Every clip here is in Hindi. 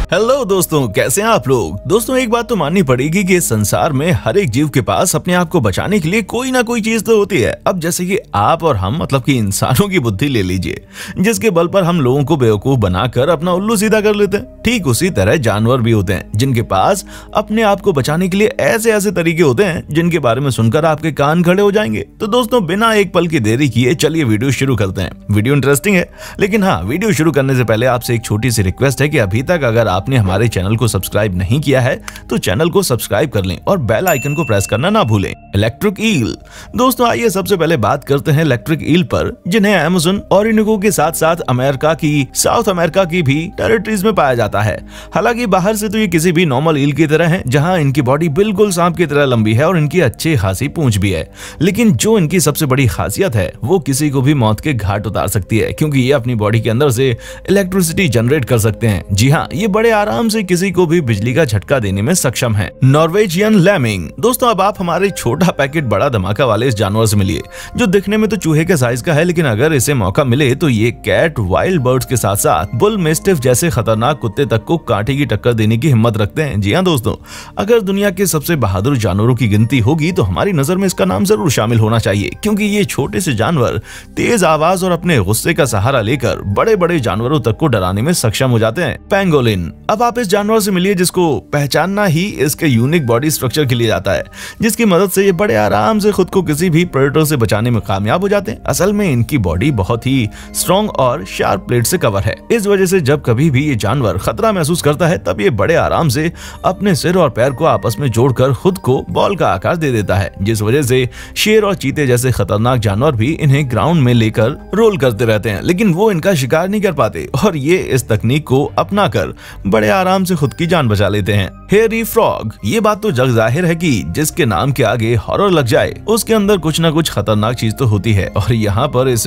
हेलो दोस्तों, कैसे हैं आप लोग। दोस्तों एक बात तो माननी पड़ेगी कि इस संसार में हर एक जीव के पास अपने आप को बचाने के लिए कोई ना कोई चीज तो होती है। अब जैसे कि आप और हम, मतलब कि इंसानों की बुद्धि ले लीजिए, जिसके बल पर हम लोगों को बेवकूफ बनाकर अपना उल्लू सीधा कर लेते हैं। ठीक उसी तरह जानवर भी होते हैं जिनके पास अपने आप को बचाने के लिए ऐसे ऐसे तरीके होते हैं जिनके बारे में सुनकर आपके कान खड़े हो जाएंगे। तो दोस्तों बिना एक पल की देरी किए चलिए वीडियो शुरू करते हैं। वीडियो इंटरेस्टिंग है, लेकिन हाँ, वीडियो शुरू करने से पहले आपसे एक छोटी सी रिक्वेस्ट है कि अभी तक अगर आपने हमारे चैनल को सब्सक्राइब नहीं किया है तो चैनल को सब्सक्राइब कर लें और बेल आइकन को प्रेस करना ना भूलें। Electric eel. दोस्तों आइए सबसे पहले बात करते हैं इलेक्ट्रिक ईल पर, जिन्हें अमेज़न, ओरिनोको के साथ साथ अमेरिका की, साउथ अमेरिका की भी टेरिटरीज में पाया जाता है। हालांकि बाहर से तो ये किसी भी नॉर्मल ईल की तरह है, जहां इनकी बॉडी बिल्कुल सांप की तरह लंबी है और इनकी अच्छी खासी पूंछ भी है। लेकिन जो इनकी सबसे बड़ी खासियत है वो किसी को भी मौत के घाट उतार सकती है, क्योंकि ये अपनी बॉडी के अंदर से इलेक्ट्रिसिटी जनरेट कर सकते हैं। जी हाँ, ये बड़े आराम से किसी को भी बिजली का झटका देने में सक्षम है। नॉर्वेजियन लैमिंग। दोस्तों अब आप हमारे छोटा पैकेट बड़ा धमाका वाले इस जानवर से मिलिए, जो दिखने में तो चूहे के साइज का है, लेकिन अगर इसे मौका मिले तो ये कैट, वाइल्ड बर्ड्स के साथ साथ बुल मेस्टिफ जैसे खतरनाक कुत्ते तक को कांटे की टक्कर देने की हिम्मत रखते हैं। जी हाँ दोस्तों, अगर दुनिया के सबसे बहादुर जानवरों की गिनती होगी तो हमारी नजर में इसका नाम जरूर शामिल होना चाहिए, क्योंकि ये छोटे से जानवर तेज आवाज और अपने गुस्से का सहारा लेकर बड़े बड़े जानवरों तक को डराने में सक्षम हो जाते हैं। पेंगोलिन। अब आप इस जानवर से मिलिए जिसको पहचानना ही इसके यूनिक बॉडी स्ट्रक्चर के लिए जाता है, जिसकी मदद से ये बड़े आराम से खुद को किसी भी प्रेडेटर से बचाने में कामयाब हो जाते हैं। असल में इनकी बॉडी बहुत ही स्ट्रॉन्ग और शार्प प्लेट से कवर है। इस वजह से जब कभी भी ये जानवर खतरा महसूस करता है तब ये बड़े आराम से अपने सिर और पैर को आपस में जोड़कर खुद को बॉल का आकार दे देता है, जिस वजह से शेर और चीते जैसे खतरनाक जानवर भी इन्हें ग्राउंड में लेकर रोल करते रहते हैं, लेकिन वो इनका शिकार नहीं कर पाते और ये इस तकनीक को अपनाकर बड़े आराम से खुद की जान बचा लेते हैं। Hairy frog. ये बात तो जग जाहिर है कि जिसके नाम के आगे हॉरर लग जाए उसके अंदर कुछ ना कुछ खतरनाक चीज तो होती है, और यहाँ पर इस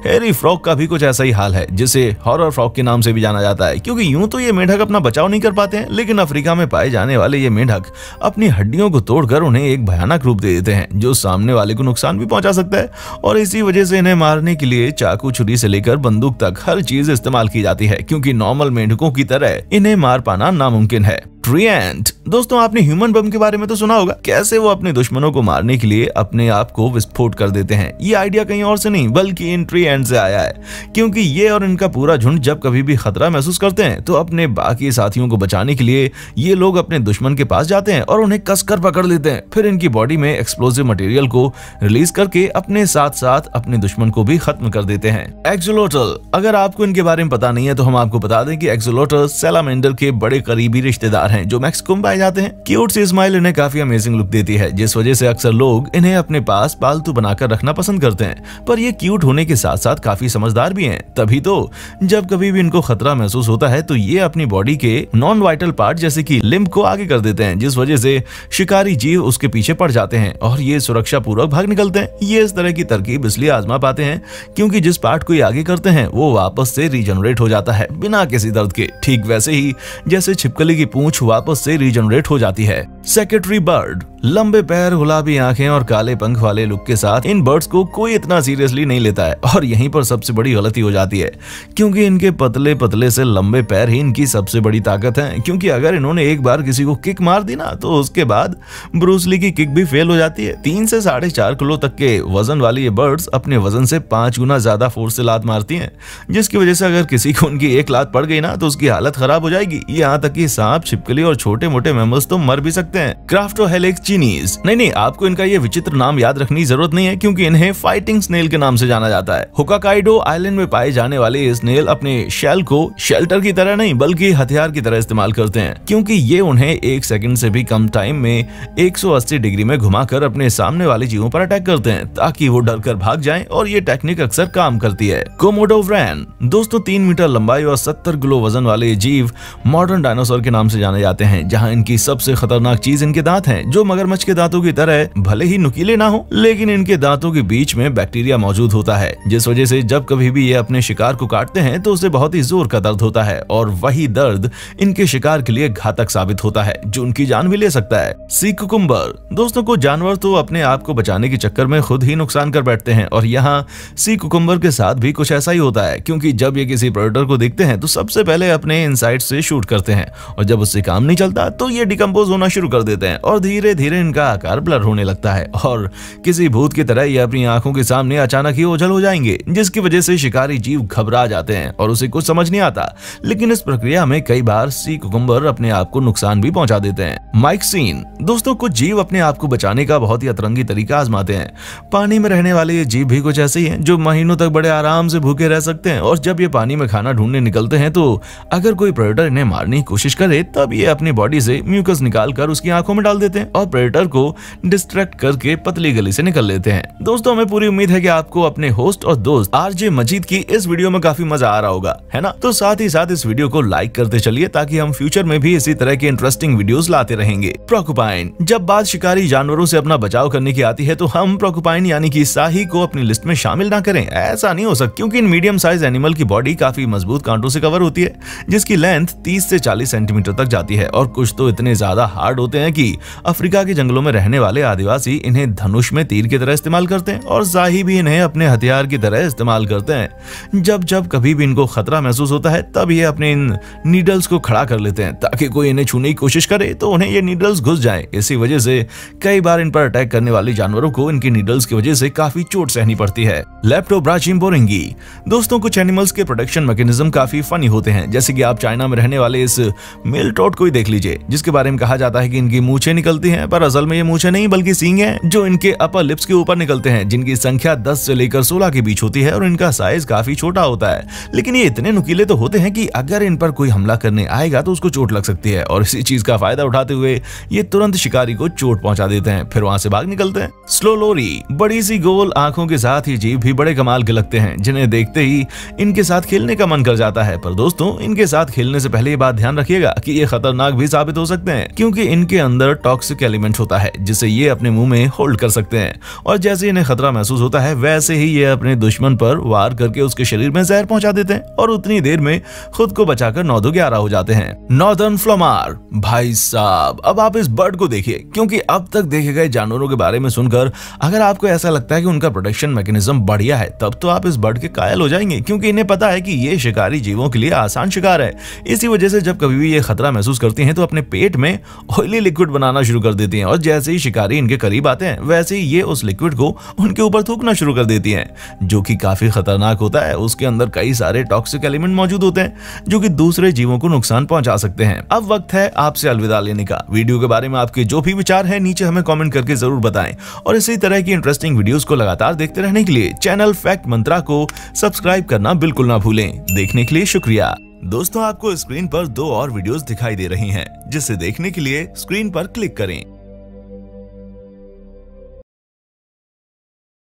हेयरी फ्रॉग का भी कुछ ऐसा ही हाल है, जिसे हॉरर फ्रॉग के नाम से भी जाना जाता है, क्योंकि यूं तो ये मेंढक अपना बचाव नहीं कर पाते हैं, लेकिन अफ्रीका में पाए जाने वाले ये मेंढक अपनी हड्डियों को तोड़कर उन्हें एक भयानक रूप दे देते हैं, जो सामने वाले को नुकसान भी पहुंचा सकता है। और इसी वजह से इन्हें मारने के लिए चाकू, छुरी से लेकर बंदूक तक हर चीज इस्तेमाल की जाती है, क्योंकि नॉर्मल मेंढकों की तरह इन्हें मार पाना नामुमकिन है। ट्री एंट। दोस्तों आपने ह्यूमन बम के बारे में तो सुना होगा, कैसे वो अपने दुश्मनों को मारने के लिए अपने आप को विस्फोट कर देते हैं। ये आइडिया कहीं और से नहीं बल्कि इन ट्री एंट से आया है, क्योंकि ये और इनका पूरा झुंड जब कभी भी खतरा महसूस करते हैं तो अपने बाकी साथियों को बचाने के लिए ये लोग अपने दुश्मन के पास जाते हैं और उन्हें कसकर पकड़ लेते हैं। फिर इनकी बॉडी में एक्सप्लोसिव मटेरियल को रिलीज करके अपने साथ साथ अपने दुश्मन को भी खत्म कर देते हैं। एक्सोलोटल। अगर आपको इनके बारे में पता नहीं है तो हम आपको बता दें कि एक्सोलोटल सैलामेंडर के बड़े करीबी रिश्तेदार हैं, जो मैक्सिको में पाए जाते हैं। क्यूट सी स्माइल इन्हें काफी अमेजिंग लुक देती है, जिस वजह से अक्सर लोग इन्हें अपने पास पालतू बनाकर रखना पसंद करते हैं। पर ये क्यूट होने के साथ साथ काफी समझदार भी हैं। तभी तो जब कभी भी इनको खतरा महसूस होता है तो ये अपनी बॉडी के नॉन वाइटल पार्ट जैसे कि लिम्ब को आगे कर देते हैं, जिस वजह से शिकारी जीव उसके पीछे पड़ जाते हैं और ये सुरक्षा पूर्वक भाग निकलते हैं। ये इस तरह की तरकीब इसलिए आजमा पाते हैं क्योंकि जिस पार्ट को ये आगे करते हैं वो वापस से रीजनरेट हो जाता है बिना किसी दर्द के, ठीक वैसे ही जैसे छिपकली की पूंछ वापस से रीजनरेट हो जाती है। Secretary bird. लंबे पैर, गुलाबी आंखें और काले पंख वाले लुक के साथ इन बर्ड्स को कोई इतना सीरियसली नहीं लेता है, और यहीं पर सबसे बड़ी गलती हो जाती है, क्योंकि इनके पतले पतले से लंबे पैर ही इनकी सबसे बड़ी ताकत है। क्योंकि अगर इन्होंने एक बार किसी को किक मार दी ना तो उसके बाद ब्रूस ली की किक भी फेल हो जाती है। 3 से 4.5 किलो तक के वजन वाली ये बर्ड्स अपने वजन से 5 गुना ज्यादा फोर्स से लात मारती हैं, जिसकी वजह से अगर किसी को उनकी एक लात पड़ गई ना तो उसकी हालत खराब हो जाएगी। यहाँ तक कि सांप, छिपकली और छोटे मोटे मेमल्स तो मर भी सकते हैं। क्राफ्टोहेलिक्स चिनीज। नहीं, आपको इनका ये विचित्र नाम याद रखने की जरूरत नहीं है, क्योंकि इन्हें फाइटिंग स्नेल के नाम से जाना जाता है। होकाकाइडो आइलैंड में पाए जाने वाले ये स्नेल अपने शेल को शेल्टर की तरह नहीं बल्कि हथियार की तरह इस्तेमाल करते हैं, क्योंकि ये उन्हें 1 सेकंड से भी कम टाइम में 180 डिग्री में घुमाकर अपने सामने वाले जीवों पर अटैक करते हैं ताकि वो डरकर भाग जाएं, और ये टेक्निक अक्सर काम करती है। कोमोडो व्रैन। दोस्तों 3 मीटर लंबाई और 70 किलो वजन वाले जीव मॉडर्न डायनासोर के नाम से जाने जाते हैं, जहां इनकी सबसे खतरनाक चीज इनके दांत हैं, जो मगरमच्छ के दांतों की तरह भले ही नुकीले ना हो, लेकिन इनके दांतों के बीच में बैक्टीरिया मौजूद होता है, जिस वजह से जब कभी भी ये अपने शिकार को काटते हैं तो उसे बहुत ही जोर का दर्द होता है और वही दर्द इनके शिकार के लिए घातक साबित होता है, जो उनकी जान भी ले सकता है। Sea cucumber. दोस्तों को जानवर तो अपने आप को बचाने के चक्कर में खुद ही नुकसान कर बैठते हैं और यहाँ सी कुकुम्बर के साथ भी कुछ ऐसा ही होता है, क्योंकि जब ये किसी प्रेडेटर को देखते हैं तो सबसे पहले अपने इनसाइड से शूट करते हैं और जब उससे काम नहीं चलता तो ये डिकम्पोज होना शुरू कर देते हैं और धीरे धीरे इनका आकार ब्लर होने लगता है और किसी भूत की तरह ये अपनी आंखों के सामने अचानक ही ओझल हो जाएंगे, जिसकी वजह से शिकारी जीव घबरा जाते हैं और उसे कुछ समझ नहीं आता। लेकिन इस प्रक्रिया में कई बार सी कुकुम्बर अपने आप को नुकसान भी पहुंचा देते हैं। माइक्सीन। दोस्तों कुछ जीव अपने आप को बचाने का बहुत ही अतरंगी तरीका आजमाते हैं। पानी में रहने वाले ये जीव भी कुछ ऐसे ही हैं, जो महीनों तक बड़े आराम से भूखे रह सकते हैं और जब ये पानी में खाना ढूंढने निकलते हैं तो अगर कोई प्रेडेटर इन्हें मारने की कोशिश करे तब ये अपनी बॉडी से म्यूकस निकालकर उसकी आंखों में डाल देते हैं और प्रेडेटर को डिस्ट्रैक्ट करके पतली गली से निकल लेते हैं। दोस्तों हमें पूरी उम्मीद है कि आपको अपने होस्ट और दोस्त आरजे मजीद की इस वीडियो में काफी मजा आ रहा होगा, है ना? तो साथ ही साथ इस वीडियो को लाइक करते चलिए ताकि हम फ्यूचर में भी इसी तरह के इंटरेस्टिंग वीडियोस लाते रहेंगे। प्रोकोपाइन। जब बात शिकारी जानवरों से अपना बचाव करने की आती है तो हम प्रोकोपाइन यानी कि साही को अपनी लिस्ट में शामिल ना करें, ऐसा नहीं हो सकता, क्योंकि इन मीडियम साइज एनिमल की बॉडी काफी मजबूत कांटों से कवर होती है, जिसकी लेंथ 30 से 40 सेंटीमीटर तक जाती है और कुछ तो इतने ज्यादा हार्ड होते हैं कि अफ्रीका के जंगलों में रहने वाले आदिवासी इन्हें धनुष में तीर की तरह इस्तेमाल करते हैं और साही भी इन्हें अपने हथियार की तरह इस्तेमाल करते हैं। जब जब कभी भी इनको खतरा महसूस होता है तब ये अपने इन नीडल्स को खड़ा कर लेते हैं ताकि कोई इन्हें छूने की कोशिश करे तो उन्हें ये नीडल्स घुस जाएं। इसी वजह से कई बार इन पर अटैक करने वाले जानवरों को इनकी नीडल्स की वजह से काफी चोट सहनी पड़ती है। लेप्टोब्राचिम्बोरिंगी। दोस्तों कुछ एनिमल्स के प्रोटेक्शन मैकेनिज्म काफी फनी होते हैं, जैसे कि आप चाइना में रहने वाले इस मेल टोड को ही देख लीजिए, जिसके बारे में कहा जाता है कि इनकी मूछें निकलती हैं, पर असल में ये मूछें नहीं बल्कि सींग हैं जो इनके अपर लिप्स के ऊपर निकलते हैं, जिनकी संख्या 10 से लेकर 16 के बीच होती है और इनका साइज काफी छोटा होता है। लेकिन ये इतने नुकीले तो होते हैं कि अगर इन पर कोई हमला करने आएगा तो उसको चोट लग सकती है और इसी चीज का फायदा उठाते हुए ये तुरंत शिकारी को चोट पहुंचा देते हैं, फिर वहां से भाग निकलते हैं। स्लोलोरी। बड़ी सी गोल आंखों के साथ ही जीव भी बड़े कमाल के लगते हैं, जिन्हें देखते ही इनके साथ खेलने का मन कर जाता है। पर दोस्तों इनके साथ खेलने से पहले ये बात ध्यान रखिएगा कि ये खतरनाक भी साबित हो सकते हैं, क्योंकि इनके अंदर टॉक्सिक एलिमेंट होता है जिसे ये अपने मुंह में होल्ड कर सकते हैं और जैसे इन्हें खतरा महसूस होता है वैसे ही ये अपने दुश्मन पर वार करके उसके शरीर में जहर पहुंचा देते हैं और उतनी देर में खुद को बचाकर 9-11 हो जाते हैं। नॉर्दर्न फ्लोमार। भाई साहब अब आप इस बर्ड को देखिए, क्योंकि अब तक देखे गए जानवरों के बारे में सुनकर अगर आपको ऐसा लगता है कि उनका प्रोटेक्शन मैकेनिज्म बढ़िया है तब तो आप इस बर्ड के कायल हो जाएंगे, क्योंकि इन्हें पता है कि ये शिकारी जीवों के लिए आसान शिकार है। इसी वजह से जब कभी भी ये खतरा महसूस करती हैं तो अपने पेट में ऑयली लिक्विड बनाना शुरू कर देती हैं और जैसे ही शिकारी इनके करीब आते हैं वैसे ही ये उस लिक्विड को उनके ऊपर थूकना शुरू कर देती हैं, जो कि काफी खतरनाक होता है। उसके अंदर कई सारे टॉक्सिक एलिमेंट मौजूद होते हैं जो कि दूसरे जीवों को नुकसान पहुंचा सकते हैं। अब वक्त है आपसे अलविदा लेने का। वीडियो के बारे में आपके जो भी विचार है नीचे हमें कमेंट करके जरूर बताएं और इसी तरह की इंटरेस्टिंग वीडियोस को लगातार देखते रहने के लिए चैनल फैक्ट मंत्रा को सब्सक्राइब करना बिल्कुल ना भूलें। देखने के लिए शुक्रिया। दोस्तों आपको स्क्रीन पर 2 और वीडियोस दिखाई दे रही हैं, जिसे देखने के लिए स्क्रीन पर क्लिक करें।